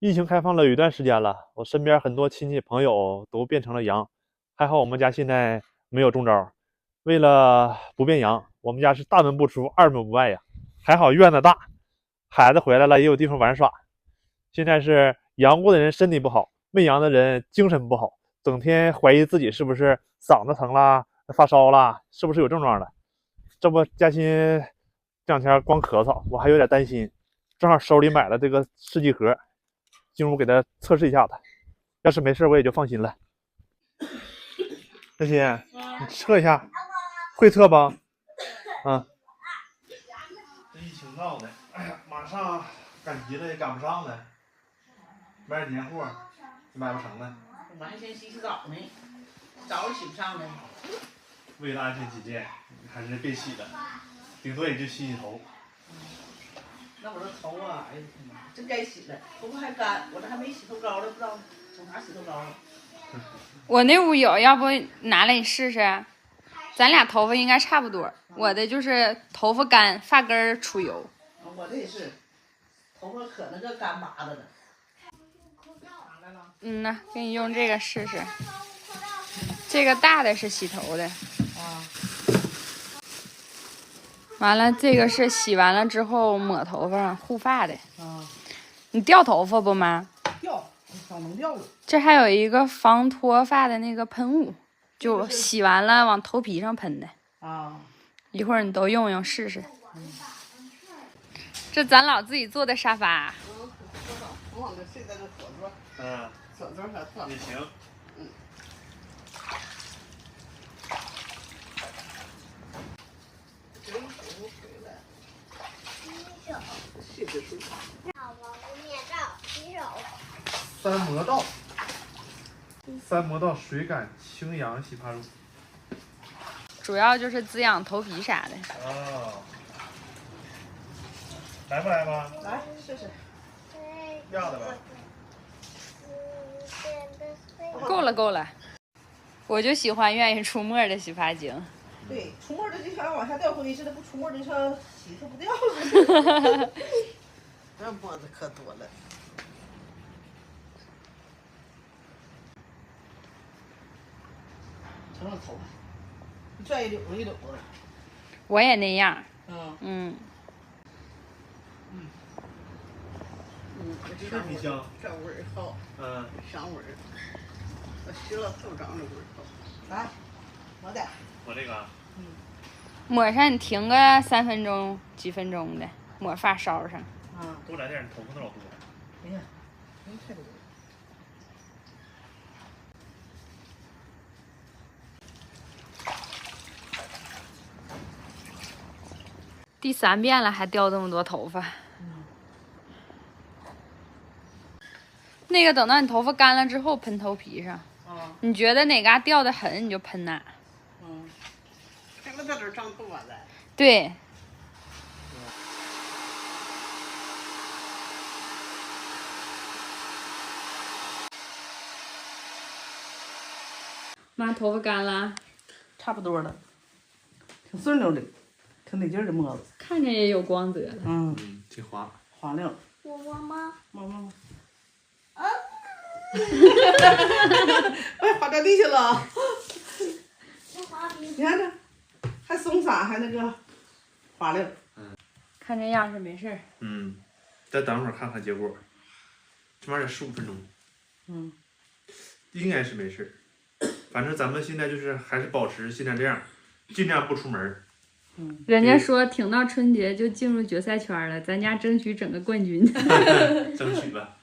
疫情开放了有一段时间了，我身边很多亲戚朋友都变成了羊，还好我们家现在没有中招。为了不变羊，我们家是大门不出，二门不迈呀。还好院子大，孩子回来了也有地方玩耍。现在是阳过的人身体不好，没阳的人精神不好，整天怀疑自己是不是嗓子疼啦、发烧啦，是不是有症状了。这不，嘉欣这两天光咳嗽，我还有点担心。正好手里买了这个试剂盒，进屋给他测试一下子。要是没事，我也就放心了。嘉欣，你测一下，会测吧？啊。这疫情闹的，哎呀，马上赶集了也赶不上了，买点年货买不成了。我还先洗澡呢，澡也洗不上呢。为了安全起见，还是别洗了，顶多也就洗头。那我这头啊，哎呀天哪，真该洗了，头发还干，我这还没洗头膏呢，不知道从哪洗头膏了。我那屋有，要不拿来你试试？咱俩头发应该差不多，我的就是头发干，发根出油。我这也是，头发可那个干巴的了。嗯呐，给你用这个试试。这个大的是洗头的。啊。完了，这个是洗完了之后抹头发上护发的。啊。你掉头发不吗？掉，早能掉了。这还有一个防脱发的那个喷雾，就洗完了往头皮上喷的。啊。一会儿你都用用试试。这咱老自己做的沙发。我往这睡在这左桌。左桌可特。也行。谢谢叔。三魔道水感清扬洗发乳，主要就是滋养头皮啥的。哦，来不来吧？来试试。要的吧？够了够了，我就喜欢愿意出沫的洗发精。对，出沫的就像往下掉灰似的，不出沫就像洗它不掉似的。这沫子可多了。成了头发，一拽一绺一绺的。我也那样。嗯，是挺香，这味儿好。香味儿。我洗了头长的味儿好。来，我的。我这个。抹上你停个3分钟、几分钟的，抹发梢上。多来点，头发都老多。哎呀，没太多。第3遍了，还掉这么多头发。那个等到你头发干了之后喷头皮上。你觉得哪嘎掉的狠，你就喷哪。这个在这长头发了。对。妈，头发干了？差不多了，挺顺溜的，挺得劲儿的沫子。看着也有光泽了。挺滑。滑溜。我摸吗？摸。哎，滑到地下了。你看这，还松散，还那个滑溜。看这样是没事儿。再等会儿看看结果，这玩意儿得15分钟。应该是没事。反正咱们现在就是还是保持现在这样，尽量不出门。人家说挺到春节就进入决赛圈了，咱家争取整个冠军。争取吧。